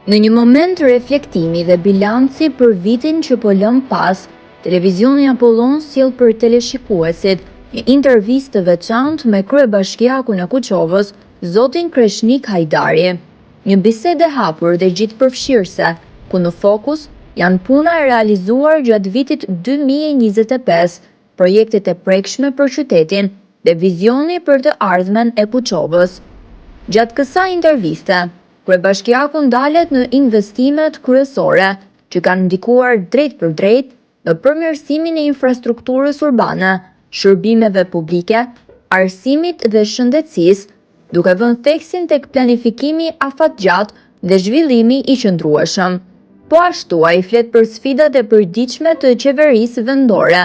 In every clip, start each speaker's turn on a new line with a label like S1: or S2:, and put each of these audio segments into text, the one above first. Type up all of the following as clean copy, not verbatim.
S1: Në një moment të reflektimi dhe bilanci për vitin që po lëm pas, televizioni Apollon sjell për teleshikuesit një intervistë të veçantë me kryebashkiakun e Kuçovës, zotin Kreshnik Hajdari. Një bisedë e hapur dhe gjithëpërfshirëse, ku në fokus janë puna e realizuar gjatë vitit 2025, projektet e prekshme për qytetin dhe vizioni për të ardhmen e Kuçovës. Gjatë kësaj interviste, kryebashkiaku ndalet në investimet kryesore që kanë ndikuar drejt për drejt në përmirësimin e infrastrukturës urbane, shërbimeve publike, arsimit dhe shëndetësisë, duke vënë theksin tek planifikimi afatgjat dhe zhvillimi i qëndrueshëm. Po ashtu ai flet për sfidat e përditshme të qeverisë vendore,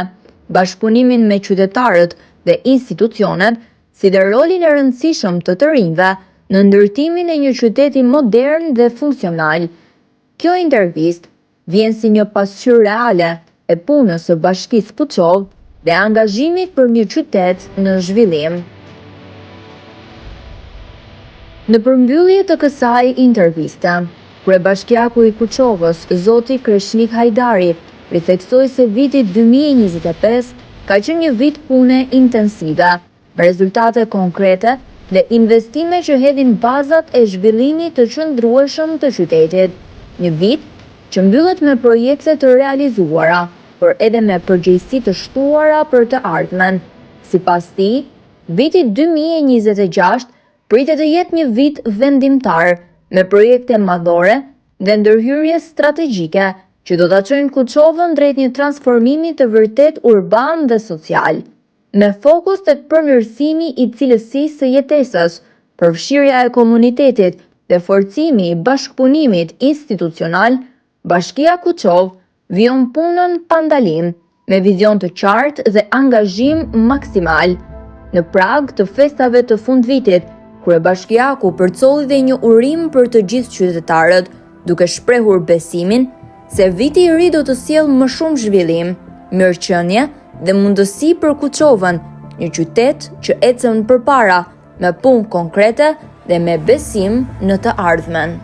S1: bashkëpunimin me qytetarët dhe institucionet, si dhe rolin e rëndësishëm të rinjve në ndërtimin e një qyteti modern dhe funksional. Kjo intervistë vjen si një pasqyrë reale e punës së Bashkisë Kuçovë dhe angazhimit për një qytet në zhvillim. Në përmbyllje të kësaj interviste, kryebashkiaku i Kuçovës, zoti Kreshnik Hajdari, ritheksoi se viti 2025 ka qenë një vit pune intensive, me rezultate konkrete dhe investime që hedhin bazat e zhvillimit të qëndrueshëm të qytetit. Një vit që mbyllet me projekte të realizuara, por edhe me përgjegjësi të shtuara për të ardhmen. Sipas tij, viti 2026 pritet të jetë një vit vendimtar, me projekte madhore dhe ndërhyrje strategjike që do ta çojnë Kuçovën drejt një transformimi të vërtet urban dhe social, me fokus tek përmirësimi i cilësisë së jetesës, përfshirja e komunitetit dhe forcimi i bashkëpunimit institucional. Bashkia Kuçovë vijon punën pa ndalim, me vizion të qartë dhe angazhim maksimal. Në prag të festave të fundvitit, kryebashkiaku përcolli dhe një urim për të gjithë qytetarët, duke shprehur besimin se viti i ri do të sjellë më shumë zhvillim, mirëqenie dhe mundësi për Kuçovën, një qytet që ecën përpara me punë konkrete dhe me besim në të ardhmen.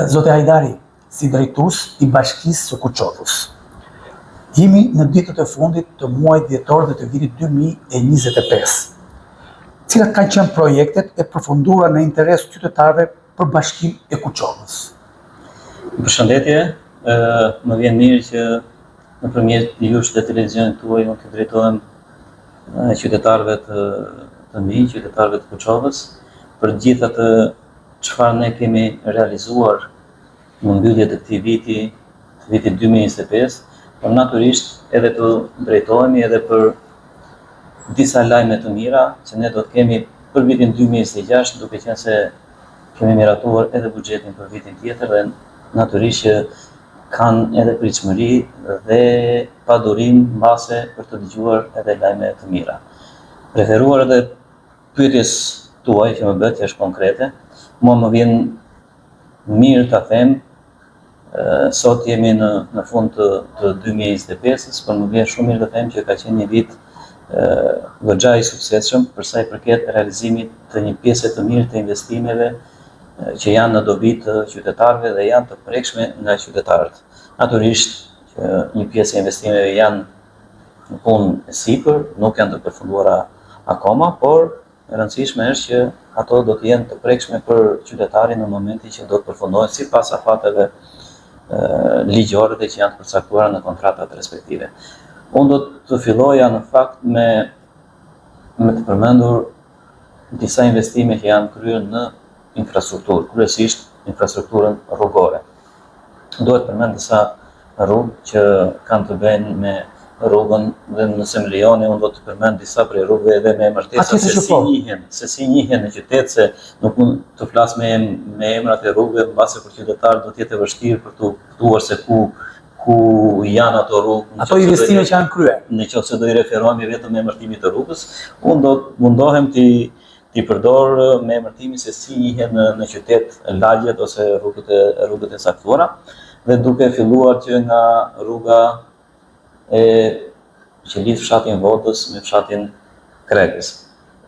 S2: Zote Hajdari, si drejtues i Bashkisë së Kuçovës, jemi në ditët e fundit të muajit dhjetor dhe të vitit 2025. Cilat kanë qenë projektet e përfunduara në interes qytetarëve për Bashkinë e Kuçovës?
S3: Përshëndetje, më vjen mirë që nëpërmjet jush dhe televizionit tuaj unë të drejtohem qytetarëve të mi, qytetarëve të Kuçovës, për gjithë atë çfarë ne kemi realizuar në mbyllje të këtij viti, të vitit 2025, por natyrisht edhe të drejtohemi edhe për disa lajme të mira që ne do të kemi për vitin 2026, duke qenë se kemi miratuar edhe buxhetin për vitin tjetër dhe natyrisht që kanë edhe pritshmëri dhe padurim mbase për të dëgjuar edhe lajme të mira. Preferuar edhe pyetjes tuaj që më bëhet që është konkrete, mua më vjen mirë ta them, sot jemi në fund të 2025-s, por më vjen shumë mirë të them që ka qenë një vit goxha i suksesshëm për sa i përket realizimit të një pjese të mirë të investimeve që janë në dobi të qytetarëve dhe janë të prekshme nga qytetarët. Natyrisht që një pjesë e investimeve janë në punë e sipër, nuk janë të përfunduara akoma, por e rëndësishme është që ato do të jenë të prekshme për qytetarin në momentin që do të përfundohen sipas afateve ligjore që janë të përcaktuara në kontratat respektive. Unë do të filloja në fakt me të përmendur disa investime që janë kryer në infrastrukturë, kryesisht infrastrukturën rrugore. Duhet përmend disa rrugë që kanë të bëjnë me rrugën dhe nëse më lejoni unë do të përmend disa prej rrugëve edhe me emërtesa se si njihen në qytet, se nuk mund të flas me emrat e rrugëve, mbase për qytetar do të jetë vështirë për të kuptuar se ku janë ato rrugë.
S2: Ato investime që janë kryer.
S3: Nëse do i referohemi vetëm me emërtimin të rrugës, unë do mundohem ti përdor me emërtimin se si njihen në qytet lagjet ose rrugët e saktuara, dhe duke filluar që nga rruga që lidh fshatin Vodës me fshatin Krekës,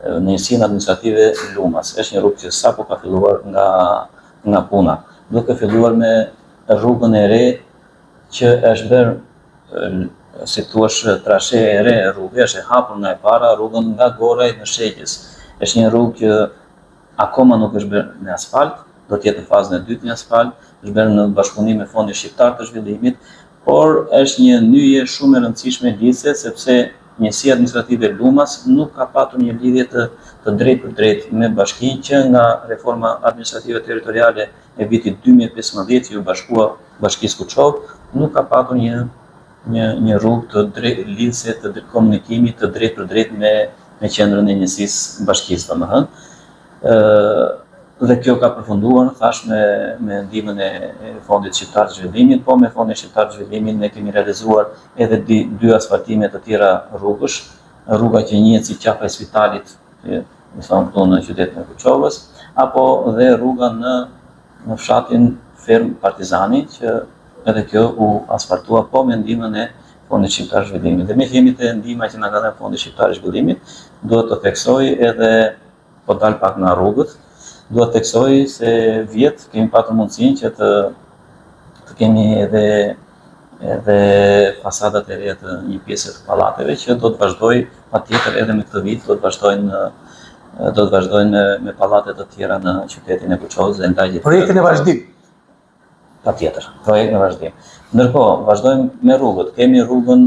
S3: në njësinë administrative Lumas. Është një rrugë që sapo ka filluar nga puna, duke filluar me rrugën e re që është bërë, si thua, trashe e re e rrugë, është e hapur nga e para, rrugën nga Goraj në Shegjes. Është një rrugë që akoma nuk është bërë me asfalt, do të jetë në fazën e dytë në asfalt, është bërë në bashkëpunim me Fondin Shqiptar të Zhvillimit, por është një nyje shumë e rëndësishme lidhse sepse Njësia Administrative Lumas nuk ka patur një lidhje të drejtë për drejtë me bashkinë që nga reforma administrative territoriale e vitit 2015 që u bashkua Bashkisë Kuçov, nuk ka patur një rrugë të drejtë lidhse të komunikimit të drejtë për drejtë me qendrën e njësisë bashkisë, domethënë. Dhe kjo ka përfunduar, thash, me ndihmën e Fondit Shqiptar të Zhvillimit, po me Fondin Shqiptar të Zhvillimit ne kemi realizuar edhe dy asfaltime të tjera rrugësh, rruga që njihet si qapa e spitalit, më thonë këtu në qytetin e Kuçovës, apo dhe rruga në fshatin Ferm Partizani, që edhe kjo u asfaltua po me ndihmën e Fondit Shqiptar të Zhvillimit. Dhe me jemi të ndihma që na ka dhënë Fondi Shqiptar të Zhvillimit, duhet të theksoj edhe po dal pak nga rrugët. Duhet të theksoj se vjet kemi patur mundësinë që të kemi edhe fasadat e reja të një pjesë të pallateve që do të vazhdoj patjetër edhe me këtë vit, do të vazhdojnë me pallate të tjera në qytetin e Kuçovës dhe ndajjet.
S2: Projektin e vazhdim.
S3: Patjetër, projekt në vazhdim. Ndërkohë, vazhdojmë me rrugët. Kemi rrugën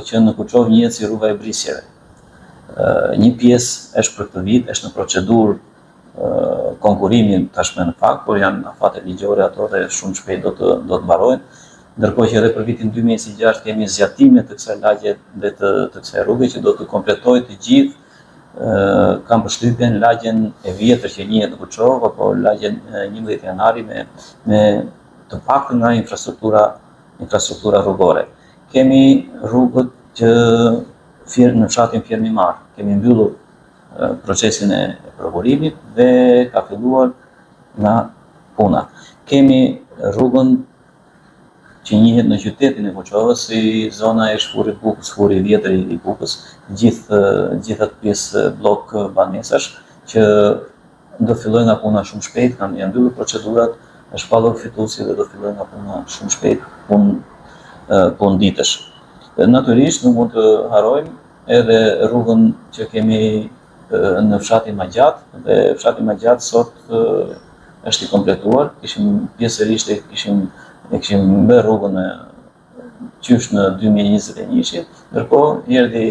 S3: që në Kuçovë njihet si rruga e Brisjeve. Një pjesë është për këtë vit, është në procedurë konkurimin tashmë në fakt, por janë afate ligjore ato dhe shumë shpejt do të mbarojnë. Ndërkohë që edhe për vitin 2026 kemi zgjatime të kësaj lagje dhe të kësaj rruge që do të kompletojë të gjithë, kam përshtypjen lagjen e vjetër që njihet në Kuçovë apo lagjen 11 janari me të paktën nga infrastruktura rrugore. Kemi rrugët që në fshatin Fjermimar kemi mbyllur procesin e prokurimit dhe ka filluar nga puna. Kemi rrugën që njihet në qytetin e Kuçovës si zona e shfurit Bukës, shfuri i vjetër i Bukës, gjithat pjesë blok banesash, që do filloj nga puna shumë shpejt, janë mbyllur procedurat, është pallur fituesi dhe do filloj nga puna shumë shpejt, punë ditësh. Natyrisht nuk mund të harrojmë edhe rrugën që kemi në fshatin Magjat, dhe fshati Magjat sot është i kompletuar, pjesërisht e kishim bërë rrugën qysh në 2021, ndërkohë erdhi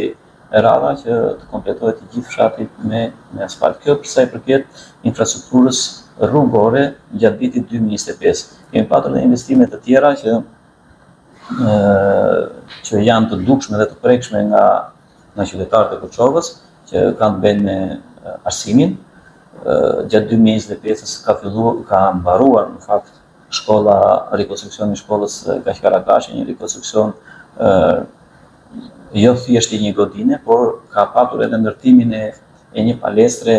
S3: rradha që të kompletohet i gjithë fshatit me asfalt. Kjo për sa i përket infrastrukturës rrugore gjatë vitit 2025. Kemi patur dhe investime të tjera që janë të dukshme dhe të prekshme nga qytetarët e Kuçovës, që kanë të bëjnë me arsimin. Gjatë 2025-s ka mbaruar në fakt rikonstruksioni i shkollës Gaq Karakashi, një rikonstruksion jo thjesht i një godine, por ka patur edhe ndërtimin e një palestre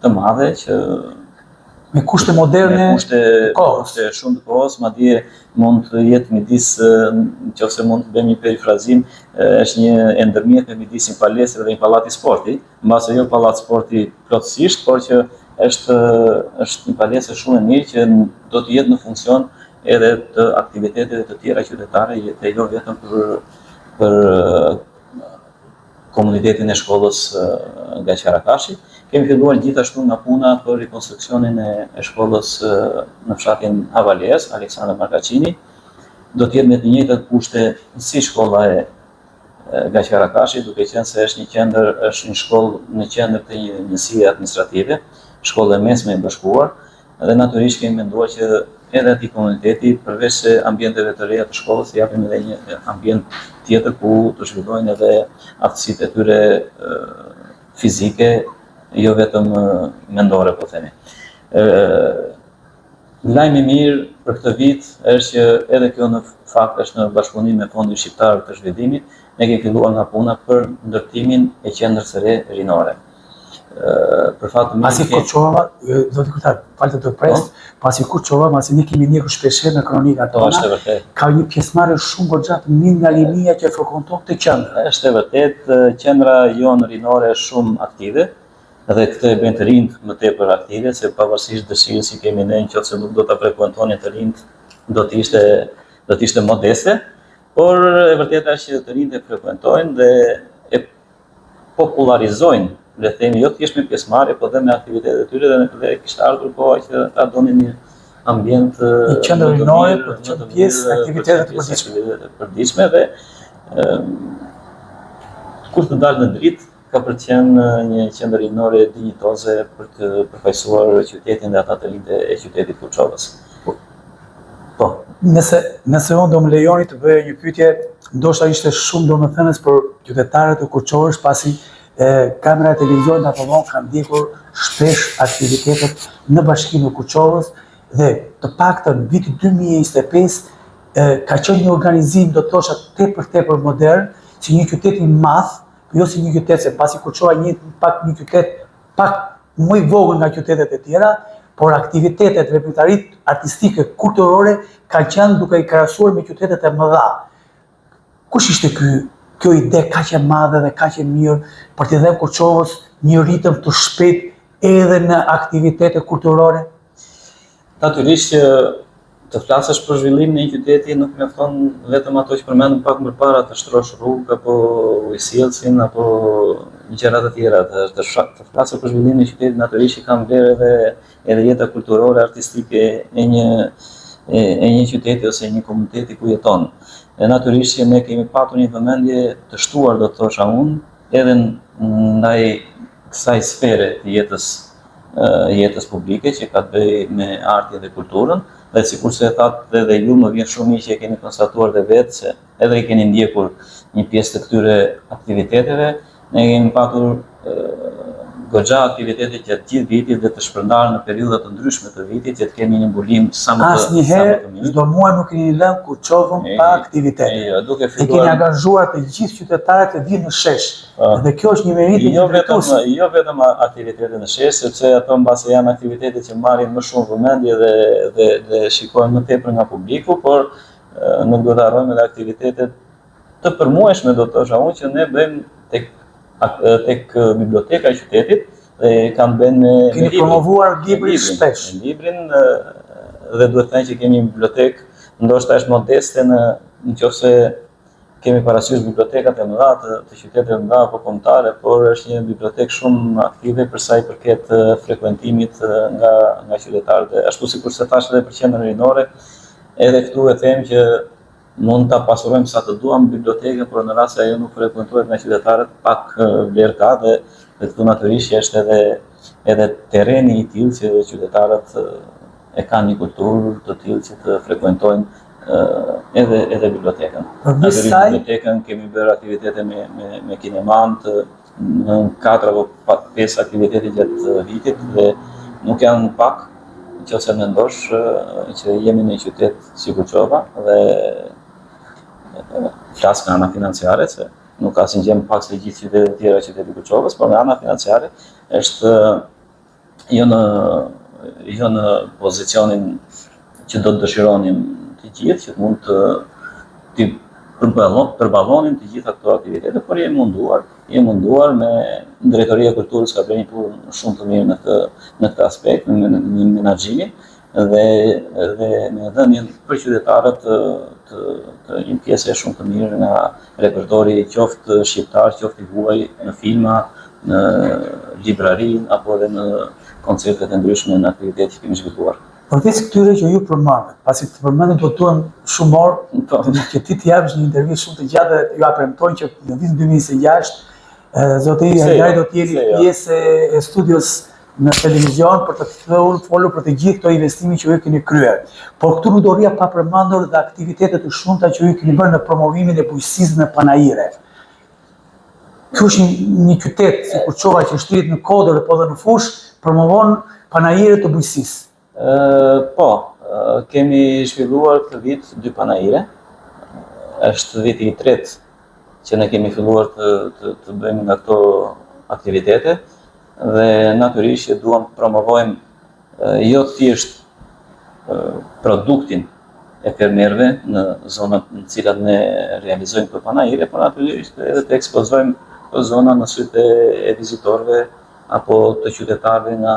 S3: të madhe që
S2: me kushte moderne,
S3: kushte shumë të kohës, madje mund të jetë midis, nëse mund të bëjmë një perifrazim, është një ndërmjet midis një palestre dhe një pallati sporti, mbase jo pallat sporti plotësisht, por që është një palestër shumë e mirë që do të jetë në funksion edhe të aktiviteteve të tjera qytetare, dhe jo vetëm për komunitetin e shkollës Gaq Karakashi. Kemi filluar gjithashtu nga puna për rikonstruksionin e shkollës në fshatin Havales, Aleksandër Markaqini. Do të jetë me të njëjtat kushte si shkolla e Gaq Karakashi, duke qenë se është një shkollë në qendër të një njësie administrative, shkollë e mesme e bashkuar, dhe natyrisht kemi menduar që edhe atij komuniteti, përveç se ambienteve të reja të shkollës, japim edhe një ambient tjetër ku të zhvillojnë edhe aftësitë e tyre fizike, jo vetëm mendore, po themi. Lajmi mirë për këtë vit është që edhe kjo në fakt është në bashkëpunim me Fondin Shqiptar të Zhvillimit, ne kemi filluar nga puna për ndërtimin e qendrës së re rinore.
S2: Pasi Kuçova, zoti kryetar, falte të pres, pasi Kuçova, pasi ne kemi ndjekur shpeshherë në kronikat tona, ka një pjesëmarrje shumë goxha të mirë nga linia që frekventon këtë qendër.
S3: Është e vërtet, qendra jonë rinore është shumë aktive Dhe këtë e bën të rinjt më tepër aktive, se pavarësisht dëshirës që kemi ne, nëse nuk do ta frekuentonin të rinjt, do të ishte modeste, por e vërteta është që të rinjt e frekuentojnë dhe e popularizojnë, le të themi, jo thjesht me pjesëmarrje, por dhe me aktivitetet e tyre, dhe kishte ardhur koha që ata donin një ambient
S2: një qendër rinore për të qenë pjesë në aktivitetet e
S3: përditshme dhe kur të dalë në dritë ka për të qenë një qendër rinore dinjitoze për të përfaqësuar qytetin dhe ata të rinjt e qytetit Kuçovës. Po.
S2: Nëse unë do më lejoni të bëj një pyetje, ndoshta ishte shumë domethënës për qytetarët e Kuçovës, pasi kamera e televizionit apo vonë kanë ndjekur shpesh aktivitetet në Bashkinë e Kuçovës dhe të paktën viti 2025 ka qenë një organizim, do të thosha, tepër modern, si një qytet i madh, jo si një qytet, se pasi Kuçova një qytet pak më i vogël nga qytetet e tjera, por aktivitetet veprimtarisë artistike, kulturore kanë qenë duke i krahasuar me qytetet e mëdha. Kush ishte kjo ide kaq e madhe dhe kaq e mirë për t'i dhënë Kuçovës një ritëm të shpejtë edhe në aktivitete kulturore?
S3: Natyrisht që të flasësh për zhvillimin e një qyteti nuk mjafton vetëm ato që përmendëm pak më parë, të shtrosh rrugë apo ujësillësin apo gjëra të tjera. Të flasësh për zhvillimin e qytetit natyrisht që kanë vlerë edhe jeta kulturore, artistike e një qyteti ose një komuniteti ku jeton. Natyrisht që ne kemi patur një vëmendje të shtuar, do të thosha unë, edhe ndaj kësaj sfere të jetës publike që ka të bëjë me artin dhe kulturën, dhe sikur se e thatë edhe ju, më vjen shumë mirë që e keni konstatuar dhe vetë se edhe i keni ndjekur një pjesë të këtyre aktiviteteve, ne kemi patur goxha aktivitete gjatë gjithë vitit dhe të shpërndarë në periudha të ndryshme të vitit që të kemi një mbulim sa më të mirë.
S2: Asnjëherë çdo muaj nuk keni lënë Kuçovën pa aktivitete. E keni angazhuar të gjithë qytetarët të vinë në shesh. Dhe kjo është një merit i drejtues.
S3: Jo vetëm aktivitete në shesh, sepse ato mbase janë aktivitete që marrin më shumë vëmendje dhe shikohen më tepër nga publiku, por nuk do të harrojmë edhe aktivitetet të përmuajshme, do të thosha unë, që ne bëjmë tek biblioteka e qytetit dhe kanë bën me
S2: keni promovuar librin shpesh.
S3: Librin dhe duhet të thënë që kemi një bibliotekë, ndoshta është modeste nëse kemi parasysh bibliotekat e mëdha të qyteteve të mëdha apo kombëtare, por është një bibliotekë shumë aktive për sa i përket frekuentimit nga qytetarët. Ashtu sikur se thash edhe për qendrën rinore, edhe këtu e them që mund ta pasurojmë sa të duam bibliotekën, por në rast se ajo nuk frekuentohet nga qytetarët, pak vlerë ka dhe këtu natyrisht është edhe terreni i tillë që qytetarët e kanë një kulturë të tillë që të frekuentojnë edhe bibliotekën. Natyrisht bibliotekën kemi bërë aktivitete me kineman, në 4 apo 5 aktivitete gjatë vitit dhe nuk janë pak, nëse mendosh që jemi në një qytet si Kuçova dhe flas nga ana financiare, se nuk ka asnjë gjë më pak se gjithë qytetet e tjera qyteti i Kuçovës, por nga ana financiare është jo në pozicionin që do të dëshironin të gjithë, që mund të përballonin të gjitha këto aktivitete, por jemi munduar me Drejtoria e Kulturës ka bërë një punë shumë të mirë në këtë aspekt, në menaxhimin dhe me dhënien për qytetarët të një pjesë shumë të mirë nga repertori qoftë shqiptar, qoftë i huaj, në filma, në librari apo edhe në koncertet e ndryshme në aktivitetet që kemi zhvilluar.
S2: Përveç këtyre që ju përmendet, pasi të përmendet do të duam shumë orë, që ti të japësh një intervistë shumë të gjatë dhe ju premtojnë që në vitin 2026 zotëri Hajdari do të jeni pjesë e studios në televizion për të folur për të gjithë këto investime që ju keni kryer. Por këtu nuk do rria pa përmendur dhe aktivitetet të shumta që ju keni bërë në promovimin e bujqësisë në Panajire. Ky është një qytet si Kuçova që shtrihet në Kodër apo edhe në Fush, promovon Panajire të bujqësisë.
S3: Po, kemi zhvilluar këtë vit 2 panajire. Është viti i tretë që ne kemi filluar të bëjmë nga këto aktivitete dhe natyrisht që duam të promovojmë jo thjesht produktin e fermerëve në zonat në cilat ne realizojmë këto panajire, por natyrisht edhe të ekspozojmë këto zona në sytë e vizitorëve apo të qytetarëve nga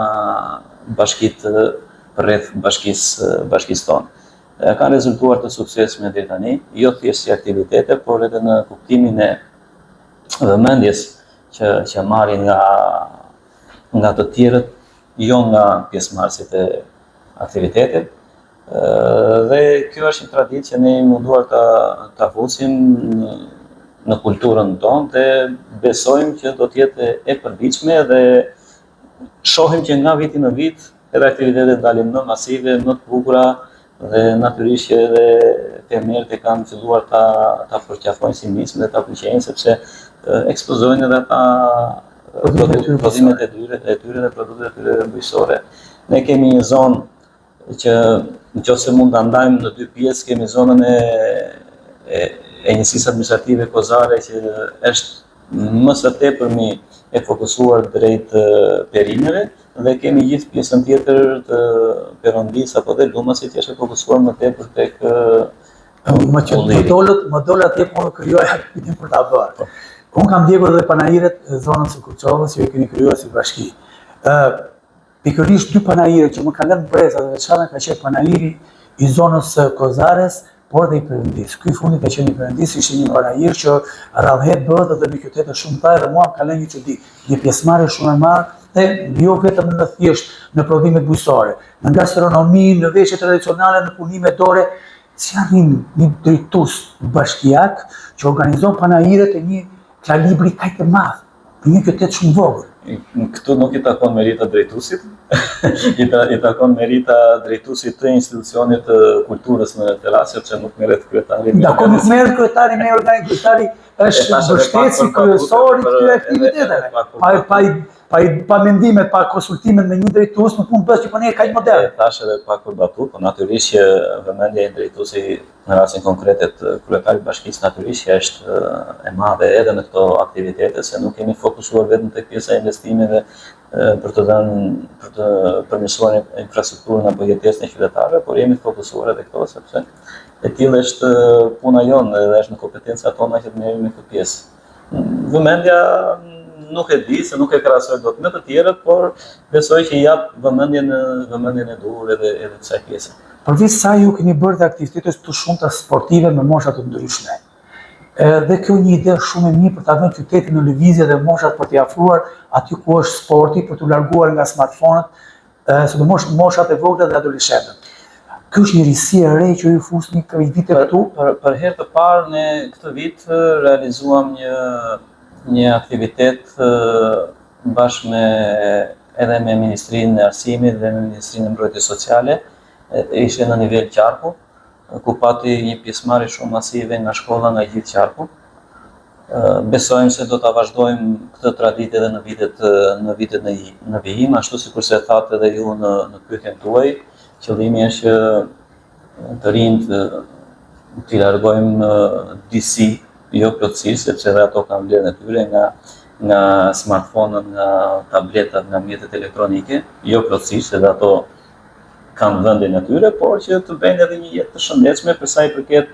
S3: bashkitë rreth bashkisë tonë. Kanë rezultuar të suksesshme deri tani, jo thjesht si aktivitete, por edhe në kuptimin e vëmendjes që marrin nga të tjerët, jo nga pjesëmarrësit e aktivitetit. Dhe kjo është një traditë që ne munduar ta vusim në kulturën tonë dhe besojmë që do të jetë e përditshme dhe shohim që nga viti në vit edhe aktivitetet dalin më masive, më të bukura dhe natyrisht që edhe fermerët e kanë filluar ta përqafojnë si nismë dhe ta pëlqejnë sepse ekspozojnë edhe ata prodhimet e tyre dhe produktet e tyre bujqësore. Ne kemi një zonë që nëse mund ta ndajmë në dy pjesë, kemi zonën e njësisë administrative kozare që është më së tepërmi e fokusuar drejt perimeve dhe kemi gjithë pjesën tjetër të perëndisë apo dhe lumasit që është e fokusuar më tepër tek
S2: më dolët atje po krijoja aktivitet për ta bërë. Unë kam ndjekur edhe panajiret e zonës së Kuçovës që e keni krijuar si bashki. Pikërisht dy panajire që më kanë lënë breza dhe veçana ka qenë panajiri i zonës së Kozares, por dhe i Perëndisë. Ky fundi ka qenë i Perëndisë, ishte një panajir që rrallëhet bëhet edhe me qytete shumë të dhe mua ka lënë një çudi, një pjesëmarrje shumë e madhe dhe jo vetëm në thjesht në prodhimet bujqësore, në gastronomi, në veshje tradicionale, në punime dore, si një drejtues bashkiak që organizon panajiret e një kalibri kaq të madh, në një qytet shumë vogël.
S3: Këtu nuk i takon merita drejtuesit, i takon merita drejtuesit të institucionit të kulturës në Teras, sepse nuk merret kryetari.
S2: Dakor, nuk merret kryetari, kryetari është mbështetësi kryesor i këtyre aktiviteteve. Pa mendimet, pa konsultimet me një drejtues nuk mund bëhet që punë kaq moderne.
S3: Tash edhe pak për batut, por natyrisht që vëmendja e drejtuesit në rastin konkret të kryetarit bashkisë natyrisht që është e madhe edhe në këto aktivitete, se nuk kemi fokusuar vetëm tek pjesa e investimeve për të përmirësuar infrastrukturën apo jetesën e qytetarëve, por jemi fokusuar edhe këto sepse e tillë është puna jonë dhe është në kompetencat tona që të merremi me këtë pjesë. Vëmendja nuk e di, se nuk e krahasoj dot me të tjerët, por besoj që i jap vëmendjen e duhur edhe kësaj pjese.
S2: Përveç sa ju keni bërë të aktivitete të shumta sportive me mosha të ndryshme. Dhe kjo një ide shumë e mirë për ta vënë qytetin në lëvizje dhe moshat për t'i afruar aty ku është sporti, për t'u larguar nga smartphone-t, sidomos moshat e vogla dhe adoleshentët. Kjo është një risi e re që ju fusni këto vite këtu.
S3: Për herë të parë ne këtë vit realizuam një aktivitet bashkë edhe me Ministrinë e Arsimit dhe me Ministrinë e Mbrojtjes Sociale, ishte në nivel qarku, ku pati një pjesëmarrje shumë masive nga shkolla nga gjithë qarku. Besojmë se do ta vazhdojmë këtë traditë edhe në vitet në vijim, ashtu sikurse e thatë edhe ju në pyetjen tuaj. Qëllimi është që të rinjt t'i largojmë disi, jo plotësisht, sepse edhe ato kanë vlerën e tyre nga smartphone-ët, nga tabletat, nga mjetet elektronike, jo plotësisht, edhe ato kanë vendin e tyre, por që të bëjnë edhe një jetë të shëndetshme për sa i përket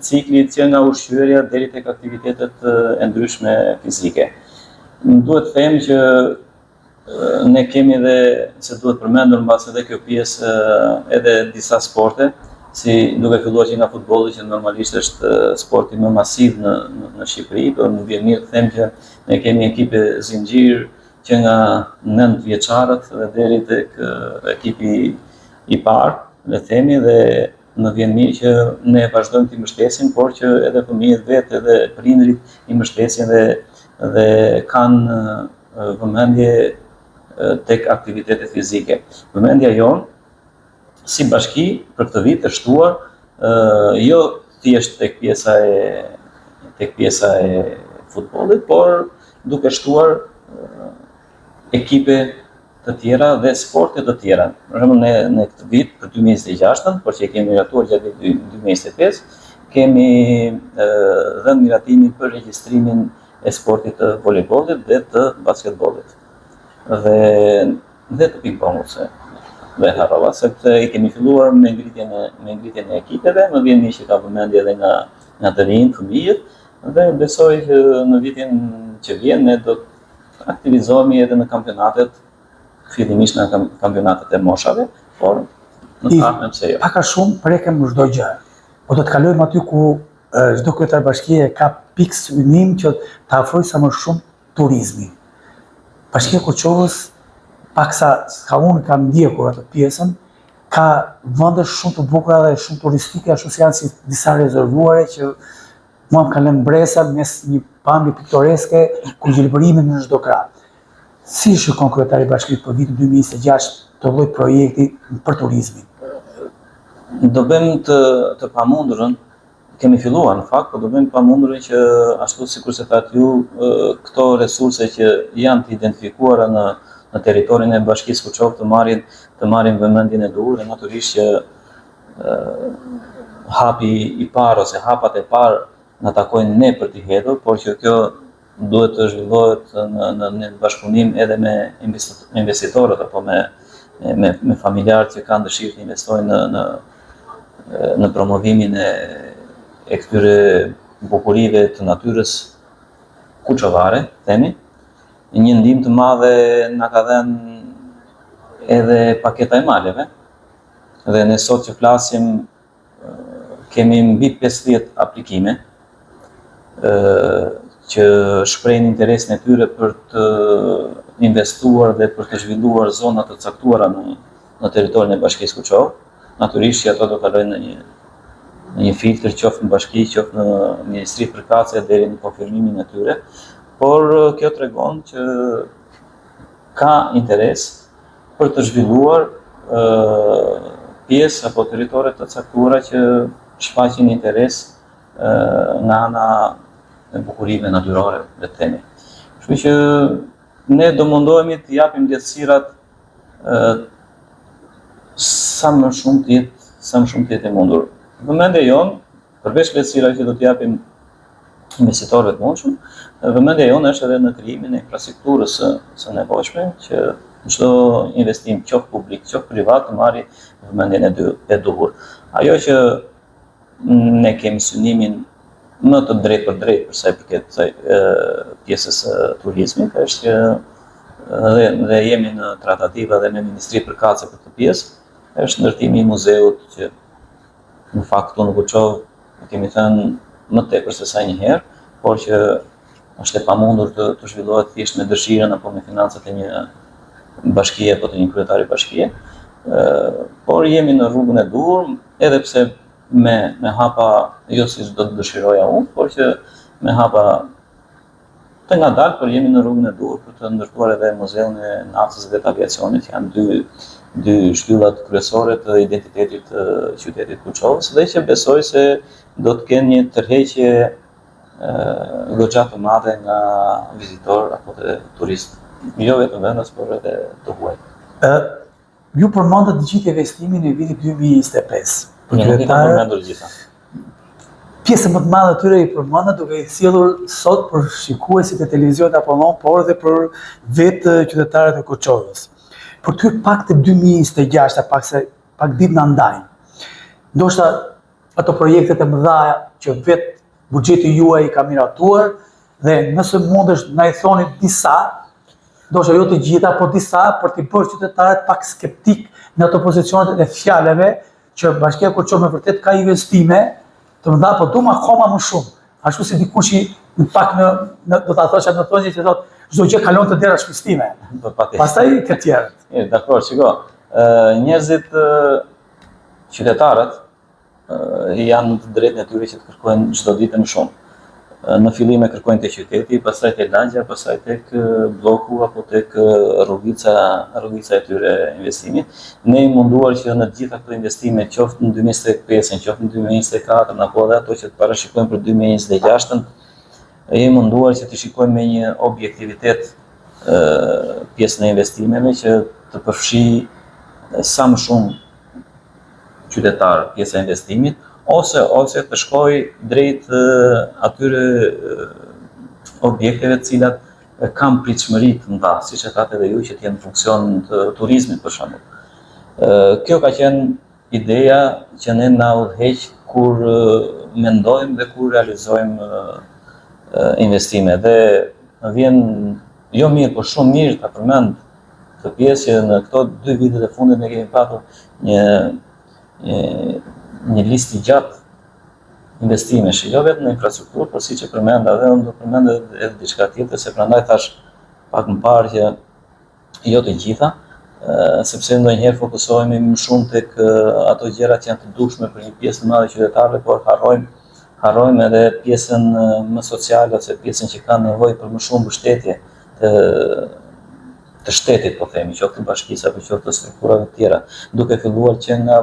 S3: ciklit që nga ushqyerja deri tek aktivitetet e ndryshme fizike. Duhet të them që ne kemi edhe, se duhet përmendur mbas edhe kjo pjesë, edhe disa sporte, si duke filluar që nga futbolli që normalisht është sporti më masiv në Shqipëri, por më vjen mirë të them që ne kemi ekipe zinxhir që nga 9 vjeçarët dhe deri tek ekipi i parë, le të themi, dhe më vjen mirë që ne vazhdojmë të mbështesim, por që edhe fëmijët vetë, edhe prindrit i mbështesin dhe kanë vëmendje tek aktivitetet fizike. Vëmendja jonë si bashki për këtë vit është shtuar jo thjesht tek pjesa e futbollit, por duke shtuar ekipe të tjera dhe sporte të tjera. Për shembull në këtë vit për 2026, por që kemi miratuar gjatë 2025, kemi dhënë miratimin për regjistrimin e sportit të voleybollit dhe të basketbollit dhe të ping-pongut dhe harrova, sepse i kemi filluar me ngritjen e ekipeve, më vjen mirë që ka vëmendje edhe nga të rinjt, fëmijët, dhe besoj që në vitin që vjen ne do aktivizohemi edhe në kampionatet, fillimisht në kampionatet e moshave, por në ardhmen pse jo.
S2: Pak a shumë prekem çdo gjë. Po do të kalojmë aty ku çdo kryetar bashkie ka pikë synim që ta afrojë sa më shumë turizmin. Bashkia e Koçovës, paksa unë kam ndjekur atë pjesën, ka vende shumë të bukura dhe shumë turistike, ashtu si janë si disa rezervuare që mua më kanë lënë bresa mes një pamje piktoreske ku gjelbërimin në çdo krah. Si shikon kryetari i bashkisë për vitin 2026 të lloj projekti për turizmin?
S3: Do bëjmë të pamundurën, kemi filluar në fakt, po do bëjmë pamundurën që ashtu sikur se thatë ju, këto resurse që janë të identifikuara në territorin e Bashkisë Koçovë të marrin vëmendjen e duhur dhe natyrisht që hapi i parë ose hapat e parë na takojnë ne për t'i hedhur, por që kjo duhet të zhvillohet në bashkëpunim edhe me investitorët apo me familjarët që kanë dëshirë të investojnë në promovimin e këtyre bukurive të natyrës kuçovare, themi. Një ndihmë të madhe na ka dhënë edhe paketa e maleve. Dhe ne sot që flasim kemi mbi 50 aplikime që shprehin interesin e tyre për të investuar dhe për të zhvilluar zona të caktuara në territorin e Bashkisë Koçovë. Natyrisht që ato do kalojnë në një filtr qoftë në bashki, qoftë në Ministri përkatëse deri në konfirmimin e tyre, por kjo tregon që ka interes për të zhvilluar pjesë apo territore të caktuara që shfaqin interes nga ana e bukurive natyrore, le të themi. Kështu që ne do mundohemi të japim lehtësirat sa më shumë të jetë e mundur. Vëmendja jonë, përveç lehtësirave që do t'i japim investitorëve të mundshëm, vëmendja jonë është edhe në krijimin e infrastrukturës së nevojshme që çdo investim qoftë publik, qoftë privat të marrë vëmendjen e duhur. Ajo që ne kemi synimin më të drejtë për drejtë për sa i përket kësaj pjesës së turizmit është që dhe jemi në tratativa dhe me Ministri përkatëse për këtë pjesë, është ndërtimi i muzeut që në fakt këtu në Koçovë kemi thënë më tepër se sa një herë, por që është e pamundur të zhvillohet thjesht me dëshirën apo me financat e një bashkie apo të një kryetari bashkie, por jemi në rrugën e duhur, edhe pse me hapa jo si do të dëshiroja unë, por që me hapa të ngadalë, por jemi në rrugën e duhur për të ndërtuar edhe muzeun e naftës dhe të aviacionit, janë dy shtyllat kryesore të identitetit të qytetit Koçovës dhe që besoj se do të kenë një tërheqje goxha të madhe nga vizitor apo të turist, jo vetëm vendas, por edhe të huaj.
S2: Ju përmendët gjithë investimin e vitit 2025.
S3: Përmendur gjitha.
S2: Pjesë më të madhe atyre i përmendët duke i sjellur sot për shikuesit e televizionit Apollon, por edhe për vetë qytetarët e Koçovës. Për ty pak të 2026, pak ditë në ndajnë. Ndoshta ato projektet e mëdha që vetë buxheti juaj i ka miratuar dhe nëse mundesh na i thoni disa, ndoshta jo të gjitha, por disa për t'i bërë qytetarët pak skeptik në ato pozicionet e fjalëve që Bashkia e Koçovës me vërtet ka investime të mëdha, por duam akoma më shumë. Ashtu si dikush në pak do ta thosha në thonjë që thotë çdo gjë kalon të dera shpistime. Pastaj të tjerët.
S3: Dakor, shiko. Njerëzit qytetarët janë të drejtën e tyre që të kërkojnë çdo ditë më shumë. Në fillim e kërkojnë te qyteti, pastaj te lagja, pastaj tek bloku apo tek rrugica e tyre investimit. Ne i munduar që në të gjitha këto investime, qoftë në 2025, qoftë në 2024, apo edhe ato që të parashikojmë për 2026, jemi munduar që të shikojmë me një objektivitet pjesën e investimeve që të përfshi sa më shumë qytetar pjesa e investimit, ose të shkoj drejt atyre objekteve të cilat kanë pritshmëri të mëdha, siç e thatë edhe ju që të jenë funksion të turizmit për shembull. Kjo ka qenë ideja që ne na udhëheq kur mendojmë dhe kur realizojmë investime. Dhe vjen jo mirë, por shumë mirë ta përmend këtë pjesë që në këto 2 vitet e fundit ne kemi patur një listë gjatë investimesh, jo vetëm në infrastrukturë, por siç e përmenda dhe unë do të përmend edhe diçka tjetër, se prandaj thash pak më parë që jo të gjitha, sepse ndonjëherë fokusohemi më shumë tek ato gjërat që janë të dukshme për një pjesë të madhe qytetarëve, por harrojmë edhe pjesën më sociale ose pjesën që kanë nevojë për më shumë mbështetje të shtetit, po themi, qoftë të bashkisë apo qoftë të strukturave të tjera, duke filluar që nga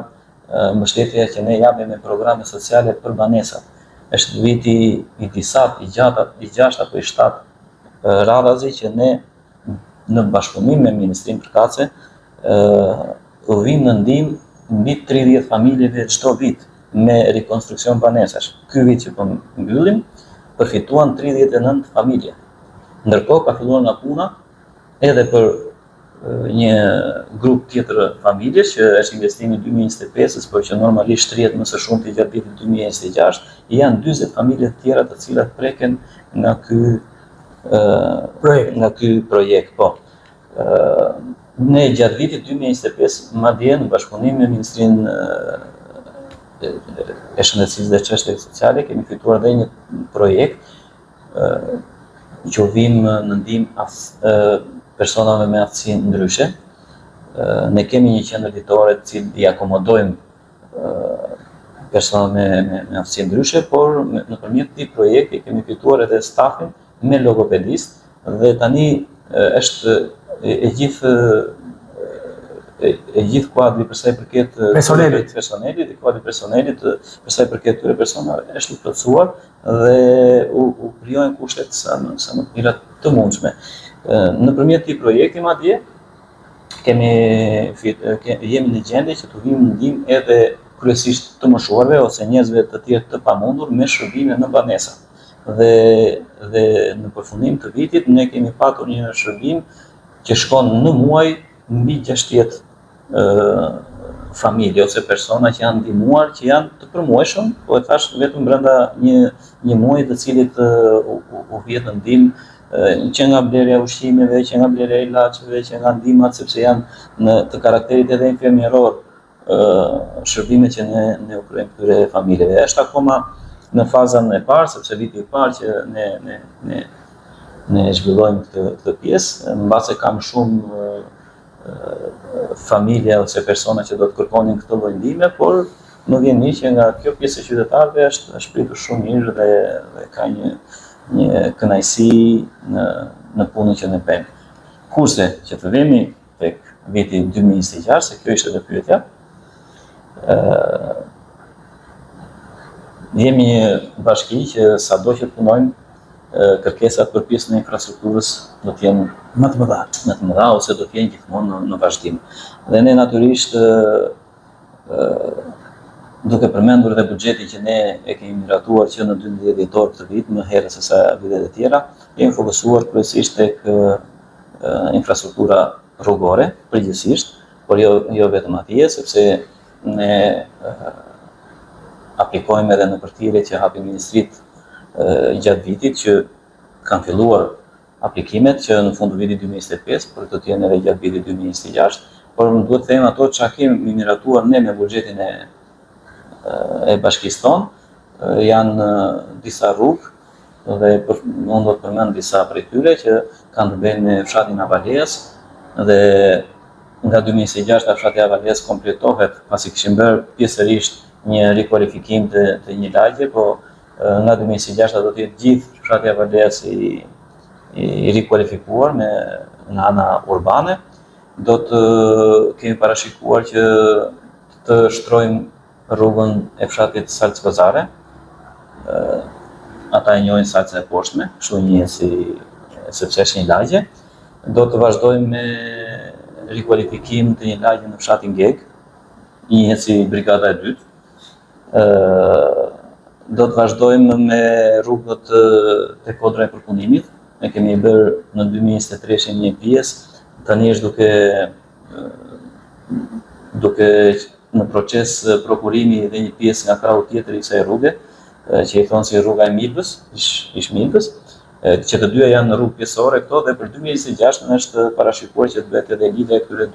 S3: mbështetja që ne japim me programe sociale për banesat. Është viti i disa, i gjatë, i 6 apo i 7 radhazi që ne në bashkëpunim me Ministrinë përkatëse vim në ndihmë mbi 30 familjeve çdo vit me rekonstruksion banesash. Ky vit që po mbyllim përfituan 39 familje. Ndërkohë ka filluar nga puna edhe për një grup tjetër familjesh që është investimi 2025-s, por që normalisht shtrihet më së shumti gjatë vitit 2026, janë 40 familje të tjera të cilat preken nga ky projekt. Po. Ne gjatë vitit 2025 madje në bashkëpunim me Ministrinë e Shëndetësisë dhe Çështjeve Sociale kemi fituar edhe një projekt qovim në ndihmë personave me aftësi ndryshe. Ne kemi një qendër ditore të cilë i akomodojmë personave me aftësi ndryshe, por nëpërmjet këtij projekti kemi fituar edhe stafin me logopedist dhe tani është e gjithë kuadri për sa i përket personelit, kuadri personelit për sa i përket këtyre personave është i plotësuar dhe u krijojnë kushtet sa më të mira të mundshme. Nëpërmjet këtij projekti madje jemi në gjendje që të vim në ndihmë edhe kryesisht të moshuarve ose njerëzve të tjerë të pamundur me shërbime në banesa. Dhe në përfundim të vitit ne kemi patur një shërbim që shkon në muaj mbi 60 familje ose persona që janë ndihmuar, që janë të përmuajshëm, po e thash vetëm brenda një muaji të cilit u vjet në ndihmë që nga blerja ushqimeve, që nga blerja ilaçeve, që nga ndihmat sepse janë në të karakterit edhe infermieror shërbimet që ne u kryejmë këtyre familjeve. Është akoma në fazën e parë, sepse viti i parë që ne zhvillojmë këtë pjesë, mbase kam shumë familje ose persona që do të kërkonin këtë lloj ndihme, por më vjen mirë që nga kjo pjesë e qytetarëve është pritur shumë mirë dhe ka një kënaqësi në punën që ne bëjmë. Kurse që të vemi tek viti 2026, se kjo ishte edhe pyetja, jemi një bashki që sado që punojmë, kërkesat për pjesën e infrastrukturës do të jenë më të mëdha ose do të jenë gjithmonë në vazhdim. Dhe ne natyrisht duke përmendur dhe buxhetin që ne e kemi miratuar që në 12 dhjetor këtë vit, më herë se sa vitet e tjera, jemi fokusuar kryesisht tek infrastruktura rrugore, përgjithsisht, por jo vetëm atje, sepse ne aplikojmë edhe në përthirrje që hapi Ministritë gjatë vitit që kanë filluar aplikimet që në fund të vitit 2025, por do të jenë edhe gjatë vitit 2026, por më duhet të them ato çka kemi miratuar ne me buxhetin e bashkisë tonë, janë disa rrugë dhe unë do të përmend disa prej tyre që kanë të bëjnë me fshatin Avaleas dhe nga 2026 fshati Avaleas kompletohet pasi kishim bërë pjesërisht një rikualifikim të një lagje, po nga 2026 do të jetë gjithë fshati Avaleas i rikualifikuar në ana urbane. Do të kemi parashikuar që të shtrojmë rrugën e fshatit Salckozare, ata e njohin Salca e poshtme, kështu njihen sepse është një lagje. Do të vazhdojmë me rikualifikim të një lagje në fshatin Geg, njihet si brigada e dytë. Do të vazhdojmë me rrugët të kodra e përpunimit. Ne kemi bërë në 2023 një pjesë, tani është duke në proces prokurimi dhe një pjesë nga krahu tjetër i kësaj rruge, që i thonë si rruga e Milvës, ish Milvës. që të dyja janë në rrugë pjesëore këto dhe për 2026 është parashikuar që të bëhet edhe lidhja këtyre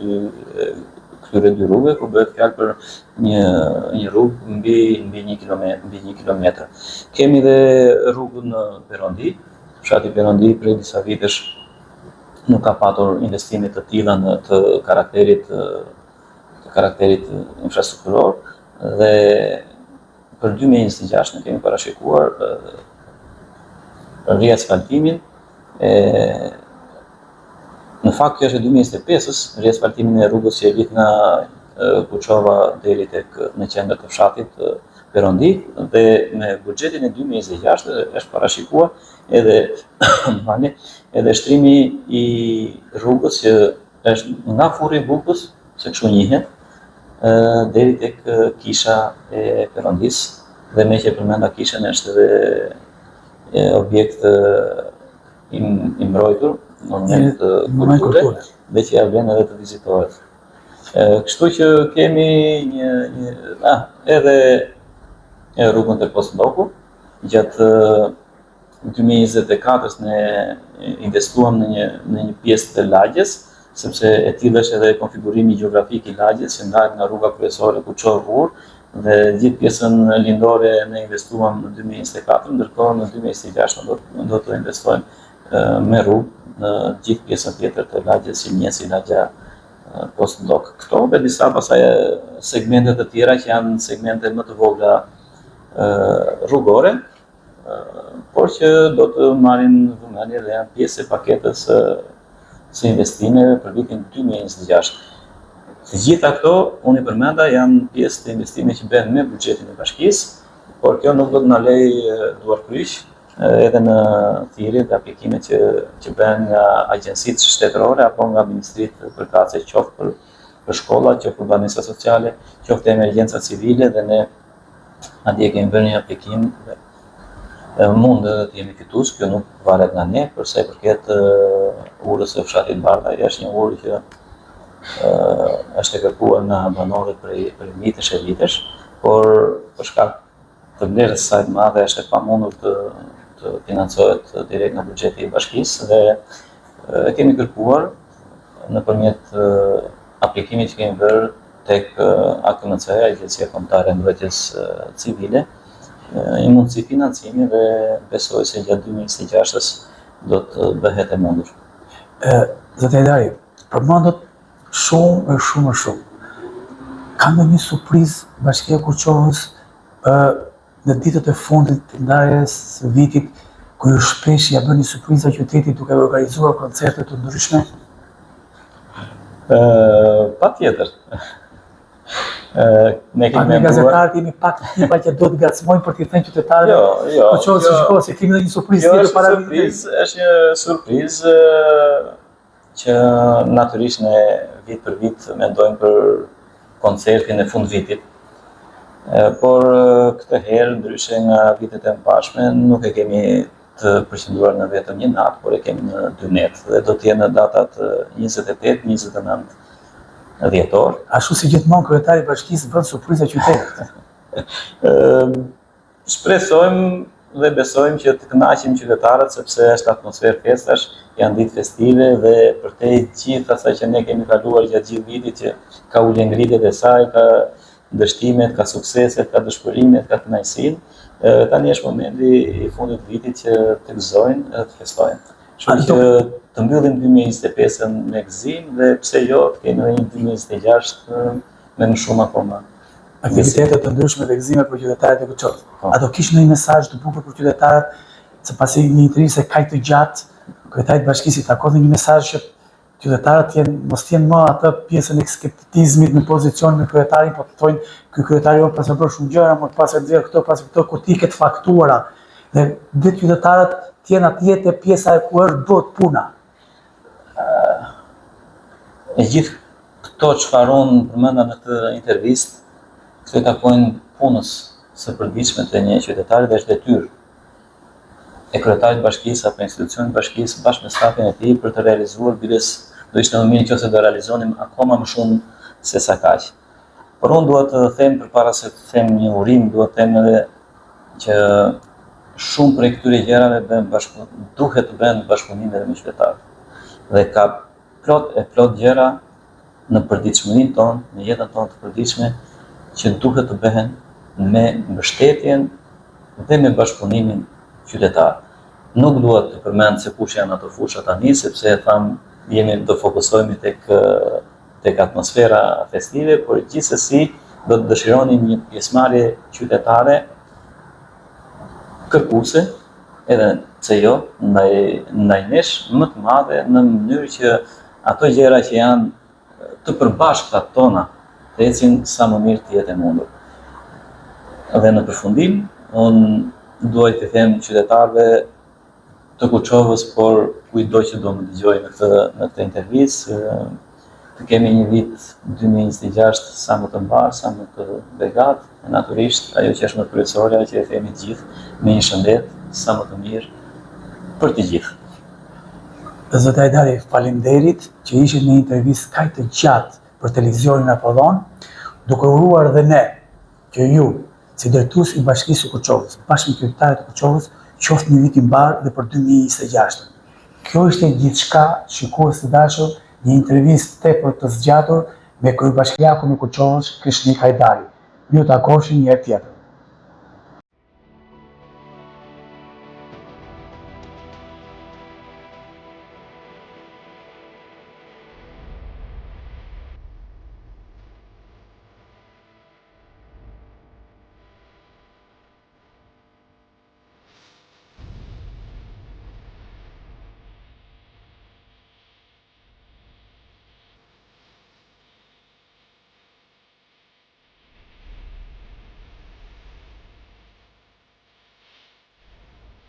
S3: dy rrugëve, ku bëhet fjalë për një rrugë mbi 1 kilometër. Kemi dhe rrugën në Perondi, fshati Perondi prej disa vitesh nuk ka patur investime të tilla në të karakterit infrastrukturor dhe për 2026 ne kemi parashikuar riasfaltimin. Në fakt kjo është 2025-s, riasfaltimin e rrugës që e lidh nga Kuçova deri tek në qendër të fshatit Perondi dhe me buxhetin e 2026 është parashikuar edhe shtrimi i rrugës që është nga furri i Bukës, se kështu njihet, deri tek kisha e Perondis dhe me që përmenda kishën është edhe objekt i mbrojtur në moment kulture dhe që ja vlen edhe të vizitohet. Kështu që kemi edhe rrugën tek Postndoku, gjatë 2024 ne investuam në një pjesë të lagjes, sepse e tillë është edhe konfigurimi gjeografik i lagjes që ndahet nga rruga kryesore Kuçovë-Vur dhe gjithë pjesën lindore ne investuam në 2024, ndërkohë në 2026 do të investojmë me rrugë në gjithë pjesën tjetër të lagjes që njihet si lagja Postndok. Këto dhe disa pasaj segmente të tjera që janë segmente më të vogla rrugore, por që do të marrin vëmendje dhe janë pjesë e paketës së investimeve për vitin 2026. Të gjitha këto, unë i përmenda, janë pjesë të investime që bëhen me buxhetin e bashkisë, por kjo nuk do të na lejë duarkryq edhe në thirrje dhe aplikimet që bëhen nga agjencitë shtetërore apo nga ministritë përkatëse, qoftë për shkolla, qoftë për banesa sociale, qoftë emergjenca civile dhe ne atje kemi bërë një aplikim mund edhe të jemi fitues, kjo nuk varet nga ne, për sa i përket urës së fshatit Bardha, është një urë që është e kërkuar nga banorët për vitesh e vitesh, por për shkak të vlerës së saj të madhe është e pamundur të financohet direkt nga buxheti i bashkisë dhe e kemi kërkuar nëpërmjet aplikimit që kemi bërë tek AKMC, Agjencia Kombëtare e Mbrojtjes Civile, një mundësi financimi dhe besoj se gjatë 2026-s do të bëhet e mundur.
S2: Zoti Hajdari, përmendët shumë. Ka ndonjë surprizë Bashkia e Kuçovës në ditët e fundit të ndarjes së vitit, ku ju shpesh ja bëni surpriza qytetit duke organizuar koncerte të ndryshme?
S3: Patjetër. Ne
S2: kemi gazetarët jemi pak tipa që do të gacmojnë për t'i thënë qytetarëve Kuçovës se kemi një surprizë tjetër para vitit.
S3: Është një surprizë që natyrisht ne vit për vit mendojmë për koncertin e fundvitit. Por këtë herë, ndryshe nga vitet e mëparshme, nuk e kemi të përqendruar në vetëm një natë, por e kemi në 2 netë dhe do të jenë në datat 28-29 dhjetor.
S2: Ashtu si gjithmonë kryetari i bashkisë bën surpriza qytetit.
S3: Shpresojmë dhe besojmë që të kënaqim qytetarët sepse është atmosferë festash, janë ditë festive dhe përtej gjithë asaj që ne kemi kaluar gjatë gjithë vitit që ka ulengritjet e saj, ka dështimet, ka sukseset, ka dëshpërimet, ka kënaqësinë. Tani është momenti i fundit të vitit që të gëzojnë dhe të festojnë. Kështu që të mbyllim 2025-ën me gëzim dhe pse jo të kemi edhe një 2026 me më shumë akoma.
S2: Aktivitete të ndryshme dhe gëzime për qytetarët e Kuçovës. A do kish ndonjë mesazh të bukur për qytetarët, sepasi një intervistë kaq të gjatë, kryetari i bashkisë i takon një mesazh që qytetarët mos të jenë më atë pjesën e skepticizmit në pozicion me kryetarin, po të thonë ky kryetari jo pas e bërë shumë gjëra, më pas e nxjerr këto ku ti ke faktura. Dhe qytetarët të jenë atje te pjesa e ku është bot puna.
S3: E gjithë këto çfarë unë përmenda në këtë intervistë, këto takojnë punës së përditshme të një qytetari dhe është detyrë e kryetarit bashkisë apo institucionit bashkisë bashkë me stafin e tij për të realizuar, biles do ishte më mirë nëse do realizonim akoma më shumë se sa kaq. Por unë dua të them përpara se të them një urim, dua të them edhe që shumë prej këtyre gjërave duhet të bëhen bashkëpunime me qytetarët. Dhe ka plot gjëra në përditshmërinë tonë, në jetën tonë të përditshme, që duhet të bëhen me mbështetjen dhe me bashkëpunimin qytetar. Nuk duhet të përmend se kush janë ato fusha tani, sepse do fokusohemi tek atmosfera festive, por gjithsesi do të dëshironim një pjesëmarrje qytetare kërkuese, edhe pse jo, ndaj nesh më të madhe, në mënyrë që ato gjëra që janë të përbashkëta tona të ecin sa më mirë të jetë e mundur. Dhe në përfundim, unë duaj të them qytetarëve të Kuçovës, por kujdo që do më dëgjojë në këtë intervistë, të kemi një vit 2026 sa më të mbar, sa më të begat, e natyrisht ajo që është më kryesore, që e themi të gjithë, me një shëndet sa më të mirë për të gjithë.
S2: Zoti Hajdari, faleminderit që ishit në intervistë kaq të gjatë për televizionin Apollon, duke uruar dhe ne që ju, si drejtues i Bashkisë së Kuçovës, bashkë me qytetarët e Kuçovës, qoftë një vit i mbar dhe për 2026. Kjo ishte gjithçka, shikues të dashur, një intervistë tepër të zgjatur me kryebashkiakun e Kuçovës, Krishnik Hajdari. Ju takoshim një herë tjetër.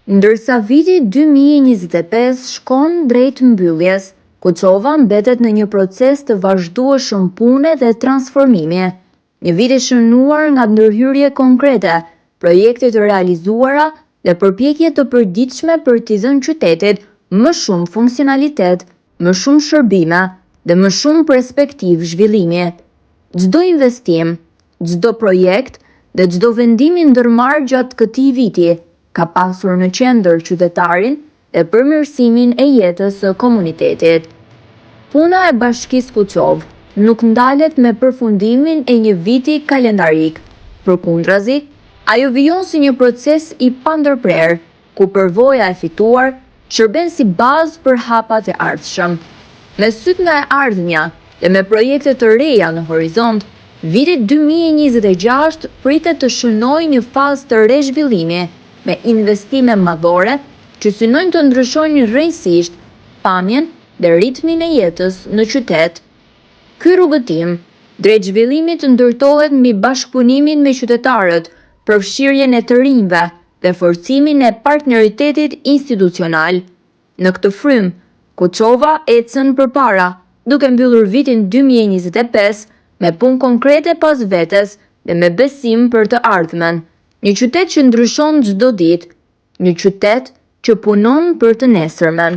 S1: Ndërsa viti 2025 shkon drejt mbylljes, Kuçova mbetet në një proces të vazhdueshëm pune dhe transformimi. Një vit i shënuar nga ndërhyrje konkrete, projekte të realizuara dhe përpjekje të përditshme për t'i dhënë qytetit më shumë funksionalitet, më shumë shërbime dhe më shumë perspektivë zhvillimi. Çdo investim, çdo projekt dhe çdo vendim i ndërmarrë gjatë këtij viti ka pasur në qendër qytetarin dhe përmirësimin e jetës së komunitetit. Puna e Bashkisë Kuçovë nuk ndalet me përfundimin e një viti kalendarik. Përkundrazi, ajo vijon si një proces i pandërprer, ku përvoja e fituar shërben si bazë për hapat e ardhshëm. Me syt nga e ardhmja dhe me projekte të reja në horizont, viti 2026 pritet të shënojë një fazë të re zhvillimi, me investime madhore që synojnë të ndryshojnë rrejtësisht pamjen dhe ritmin e jetës në qytet. Ky rrugëtim drejt zhvillimit ndërtohet mbi bashkëpunimin me qytetarët, përfshirjen e të rinjve dhe forcimin e partneritetit institucional. Në këtë frym, Kuçova ecën përpara, duke mbyllur vitin 2025 me punë konkrete pas vetes dhe me besim për të ardhmen. Një qytet që ndryshon çdo ditë, një qytet që punon për të nesërmen.